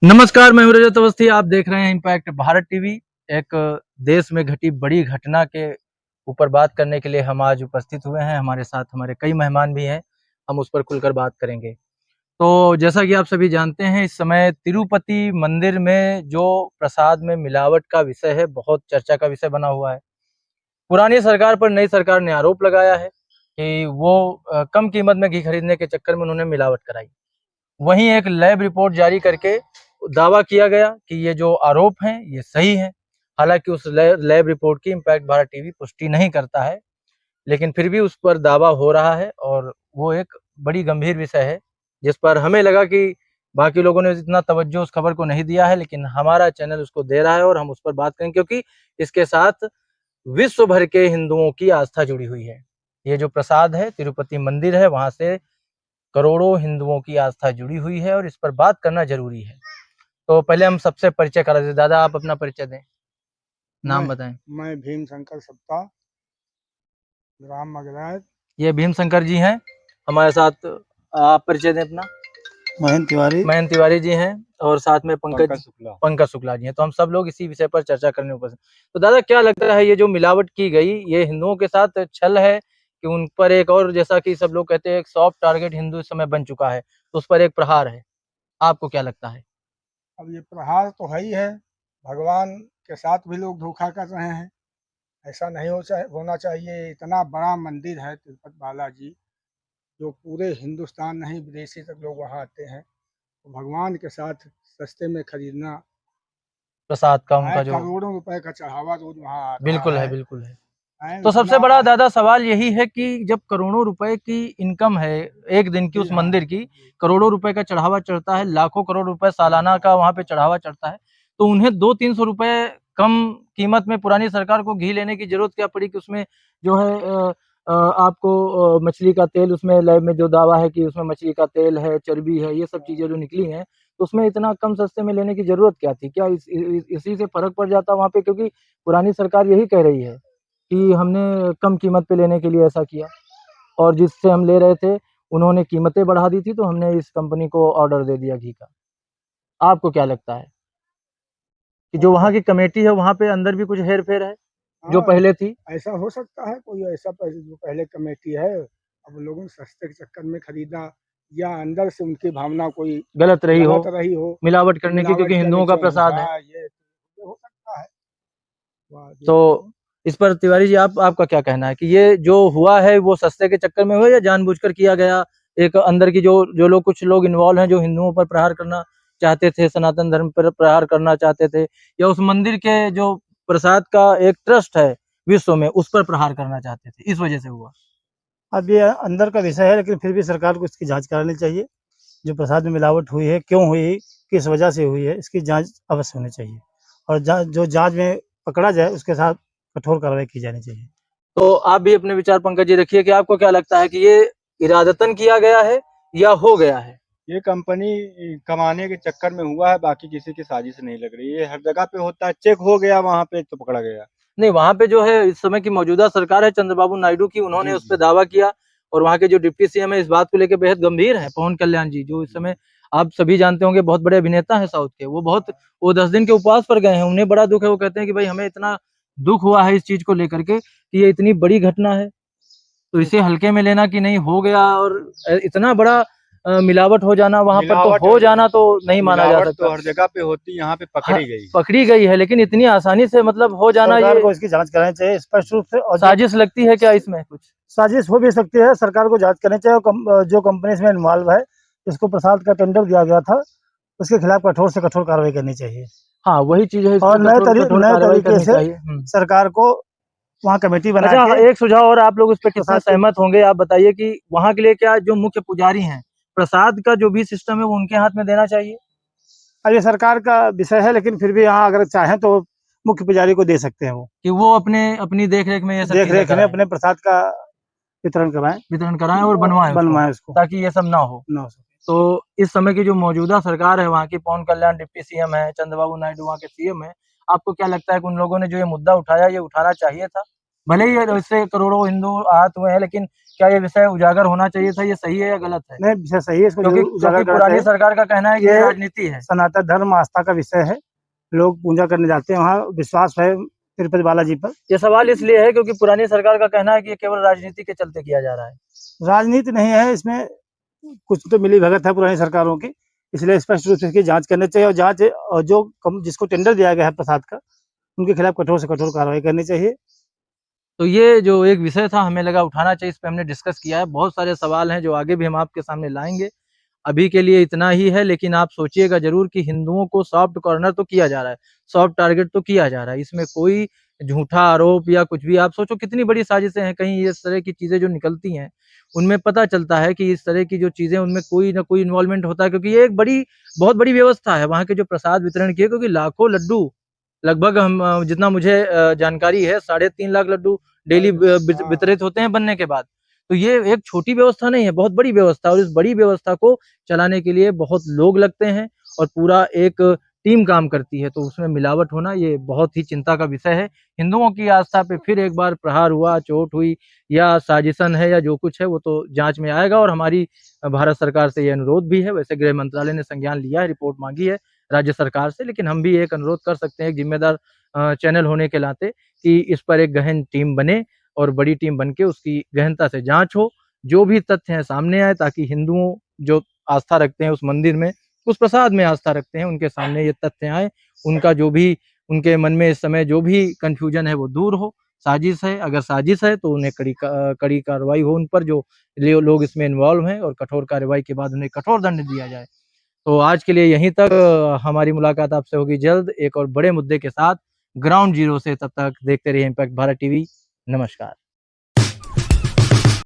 नमस्कार, मैं हूं रजत अवस्थी। आप देख रहे हैं इम्पैक्ट भारत टीवी। एक देश में घटी बड़ी घटना के ऊपर बात करने के लिए हम आज उपस्थित हुए हैं। हमारे साथ हमारे कई मेहमान भी हैं, हम उस पर खुलकर बात करेंगे। तो जैसा कि आप सभी जानते हैं, इस समय तिरुपति मंदिर में जो प्रसाद में मिलावट का विषय है, बहुत चर्चा का विषय बना हुआ है। पुरानी सरकार पर नई सरकार ने आरोप लगाया है कि वो कम कीमत में घी खरीदने के चक्कर में उन्होंने मिलावट कराई। वहीं एक लैब रिपोर्ट जारी करके दावा किया गया कि ये जो आरोप हैं ये सही है। हालांकि उस लैब रिपोर्ट की इम्पैक्ट भारत टीवी पुष्टि नहीं करता है, लेकिन फिर भी उस पर दावा हो रहा है और वो एक बड़ी गंभीर विषय है, जिस पर हमें लगा कि बाकी लोगों ने इतना तवज्जो उस खबर को नहीं दिया है, लेकिन हमारा चैनल उसको दे रहा है और हम उस पर बात करेंगे, क्योंकि इसके साथ विश्व भर के हिंदुओं की आस्था जुड़ी हुई है। ये जो प्रसाद है, तिरुपति मंदिर है, वहां से करोड़ों हिंदुओं की आस्था जुड़ी हुई है और इस पर बात करना जरूरी है। तो पहले हम सबसे परिचय करा दें। दादा, आप अपना परिचय दें, नाम बताएं। मैं भीम शंकर सप्ता, ग्राम मगराज। ये भीम शंकर जी हैं हमारे साथ। आप परिचय दें अपना। महेंद्र तिवारी जी हैं और साथ में पंकज शुक्ला जी हैं। तो हम सब लोग इसी विषय पर चर्चा करने उपस्थित। तो दादा, क्या लगता है ये जो मिलावट की गई, ये हिंदुओं के साथ छल है कि उन पर एक और, जैसा कि सब लोग कहते हैं, एक सॉफ्ट टारगेट हिंदू इस समय बन चुका है, तो उस पर एक प्रहार है? आपको क्या लगता है? अब ये प्रहार तो है ही है। भगवान के साथ भी लोग धोखा कर रहे हैं। ऐसा नहीं होना चाहिए। इतना बड़ा मंदिर है तिरुपति बालाजी, जो पूरे हिंदुस्तान नहीं विदेशी तक लोग वहाँ आते हैं। तो भगवान के साथ सस्ते में खरीदना, प्रसाद का उनका जो करोड़ों रुपए का चढ़ावा रोज वहाँ आ रहा बिल्कुल है, है। बिल्कुल है। हैं, तो सबसे इतना बड़ा दादा सवाल यही है कि जब करोड़ों रुपए की इनकम है एक दिन की जी उस हाँ। मंदिर की, करोड़ों रुपए का चढ़ावा चढ़ता है, लाखों करोड़ रुपए सालाना का वहां पे चढ़ावा चढ़ता है, तो उन्हें 200-300 रुपए कम कीमत में पुरानी सरकार को घी लेने की जरूरत क्या पड़ी कि उसमें जो है आपको मछली का तेल, उसमें लैब में जो दावा है कि उसमें मछली का तेल है, चर्बी है, ये सब चीजें जो निकली हैं, तो उसमें इतना कम सस्ते में लेने की जरूरत क्या थी? क्या इसी से फर्क पड़ जाता वहां पे? क्योंकि पुरानी सरकार यही कह रही है कि हमने कम कीमत पे लेने के लिए ऐसा किया, और जिससे हम ले रहे थे उन्होंने कीमतें बढ़ा दी थी, तो हमने इस कंपनी को ऑर्डर दे दिया घी का। आपको क्या लगता है कि जो वहाँ की कमेटी है, वहाँ पे अंदर भी कुछ हेर फेर है जो हाँ, पहले थी? ऐसा हो सकता है। कोई ऐसा जो पहले कमेटी है, अब लोगों ने सस्ते के चक्कर में खरीदा, या अंदर से उनकी भावना कोई गलत रही हो, गलत रही हो, मिलावट तो करने की, मिलावट क्योंकि करने हिंदुओं का की। प्रसाद है। हाँ, ये हो सकता है। तो इस पर तिवारी जी, आपका क्या कहना है कि ये जो हुआ है वो सस्ते के चक्कर में हुआ या जानबूझकर किया गया? एक अंदर की जो जो लोग, कुछ लोग इन्वॉल्व हैं जो हिंदुओं पर प्रहार करना चाहते थे, सनातन धर्म पर प्रहार करना चाहते थे, या उस मंदिर के जो प्रसाद का एक ट्रस्ट है विश्व में, उस पर प्रहार करना चाहते थे, इस वजह से हुआ? अब ये अंदर का विषय है, लेकिन फिर भी सरकार को इसकी जांच करानी चाहिए। जो प्रसाद में मिलावट हुई है, क्यों हुई, किस वजह से हुई है, इसकी जांच अवश्य होनी चाहिए। और जो जांच में पकड़ा जाए उसके साथ कठोर कार्रवाई की जानी चाहिए। तो आप भी अपने विचार पंकज जी रखिए कि आपको क्या लगता है कि ये इरादतन किया गया है या हो गया है? ये कंपनी कमाने के चक्कर में हुआ है, बाकी किसी की साजिश नहीं लग रही। ये हर जगह पे होता है, चेक हो गया वहां पे तो पकड़ा गया। नहीं, वहां पे जो है इस समय की मौजूदा सरकार है चंद्रबाबू नायडू की, उन्होंने उस पर दावा किया, और वहां के जो डिप्टी सीएम है इस बात को लेकर बेहद गंभीर है, पवन कल्याण जी, जो इस समय आप सभी जानते होंगे बहुत बड़े अभिनेता हैं साउथ के। वो 10 दिन के उपवास पर गए हैं, उन्हें बड़ा दुख है। वो कहते हैं कि भाई हमें इतना दुख हुआ है इस चीज को लेकर के कि ये इतनी बड़ी घटना है, तो इसे हल्के में लेना कि नहीं हो गया, और इतना बड़ा मिलावट हो जाना वहां पर, तो हो जाना तो नहीं माना जा मिलावट सकता। तो हर जगह पे होती, यहाँ पे पकड़ी गई। पकड़ी गई है, लेकिन इतनी आसानी से मतलब हो जाना, सरकार ये को इसकी जांच करानी चाहिए स्पष्ट रूप से। और साजिश लगती है क्या इसमें कुछ? साजिश हो भी सकती है, सरकार को जांच करनी चाहिए। जो कंपनी इसमें इन्वॉल्व है, जिसको प्रसाद का टेंडर दिया गया था, उसके खिलाफ कठोर से कठोर कार्रवाई करनी चाहिए। हाँ, वही चीज है, इस और पे नए कठोर कार्रवाई तरीके करनी से चाहिए। सरकार को वहाँ कमेटी बना अच्छा, के एक सुझाव और, आप लोग इस पे कितना प्रसाद सहमत होंगे आप बताइए कि वहां के लिए क्या जो मुख्य पुजारी हैं, प्रसाद का जो भी सिस्टम है वो उनके हाथ में देना चाहिए? अब ये सरकार का विषय है, लेकिन फिर भी यहाँ अगर चाहें तो मुख्य पुजारी को दे सकते हैं। वो कि वो अपनी देख रेख में ये सब देख चीजें रेख में कराएं, अपने प्रसाद का वितरण कराएं और बनवाएं उसको, ताकि ये सब ना हो। न हो सके। तो इस समय की जो मौजूदा सरकार है वहाँ की, पवन कल्याण डिप्टी सीएम है, चंद्रबाबू नायडू वहाँ के सीएम है, आपको क्या लगता है कि उन लोगों ने जो ये मुद्दा उठाया, ये उठाना चाहिए था? भले ही इससे करोड़ों हिंदू आहत हुए हैं, लेकिन क्या ये विषय उजागर होना चाहिए था, ये सही है या गलत है? नहीं, विषय सही है, इसको क्योंकि जरूर उजागर करना पुरानी चाहिए। सरकार का कहना है कि ये ये राजनीति है। सनातन धर्म आस्था का विषय है, लोग पूजा करने जाते हैं, वहाँ विश्वास है तिरुपति बालाजी पर। ये सवाल इसलिए है क्योंकि पुरानी सरकार का कहना है कि ये केवल राजनीति के चलते किया जा रहा है। राजनीति नहीं है इसमें, कुछ तो मिली भगत है पुरानी सरकारों की, इसलिए स्पष्ट रूप से इसकी जांच करनी चाहिए और जांच और जो जिसको टेंडर दिया गया है प्रसाद का, उनके खिलाफ कठोर से कठोर कार्रवाई करनी चाहिए। तो ये जो एक विषय था हमें लगा उठाना चाहिए, इस पे हमने डिस्कस किया है। बहुत सारे सवाल हैं जो आगे भी हम आपके सामने लाएंगे। अभी के लिए इतना ही है, लेकिन आप सोचिएगा जरूर कि हिंदुओं को सॉफ्ट कॉर्नर तो किया जा रहा है, सॉफ्ट टारगेट तो किया जा रहा है। इसमें कोई झूठा आरोप या कुछ भी, आप सोचो कितनी बड़ी साजिशें हैं। कहीं इस तरह की चीजें जो निकलती हैं उनमें पता चलता है कि इस तरह की जो चीजें उनमें कोई ना कोई इन्वॉल्वमेंट होता है, क्योंकि ये एक बहुत बड़ी व्यवस्था है वहाँ के जो प्रसाद वितरण की है। क्योंकि लाखों लड्डू, लगभग हम जितना मुझे जानकारी है 3.5 लाख लड्डू डेली वितरित होते हैं बनने के बाद। तो ये एक छोटी व्यवस्था नहीं है, बहुत बड़ी व्यवस्था, और इस बड़ी व्यवस्था को चलाने के लिए बहुत लोग लगते हैं और पूरा एक टीम काम करती है। तो उसमें मिलावट होना ये बहुत ही चिंता का विषय है। हिंदुओं की आस्था पे फिर एक बार प्रहार हुआ, चोट हुई या साजिशन है या जो कुछ है वो तो जांच में आएगा। और हमारी भारत सरकार से ये अनुरोध भी है, वैसे गृह मंत्रालय ने संज्ञान लिया है, रिपोर्ट मांगी है राज्य सरकार से, लेकिन हम भी एक अनुरोध कर सकते हैं एक जिम्मेदार चैनल होने के नाते कि इस पर एक गहन टीम बने और बड़ी टीम बनके उसकी गहनता से जांच हो, जो भी तथ्य हैं सामने आए, ताकि हिंदुओं जो आस्था रखते हैं उस मंदिर में, उस प्रसाद में आस्था रखते हैं, उनके सामने ये तथ्य आए, उनका जो भी उनके मन में इस समय जो भी कंफ्यूजन है वो दूर हो। साजिश है, अगर साजिश है तो उन्हें कड़ी कार्रवाई हो उन पर जो लोग इसमें इन्वॉल्व हैं, और कठोर कार्रवाई के बाद उन्हें कठोर दंड दिया जाए। तो आज के लिए यहीं तक। हमारी मुलाकात आपसे होगी जल्द एक और बड़े मुद्दे के साथ ग्राउंड जीरो से। तब तक देखते रहिए इम्पैक्ट भारत टीवी। नमस्कार।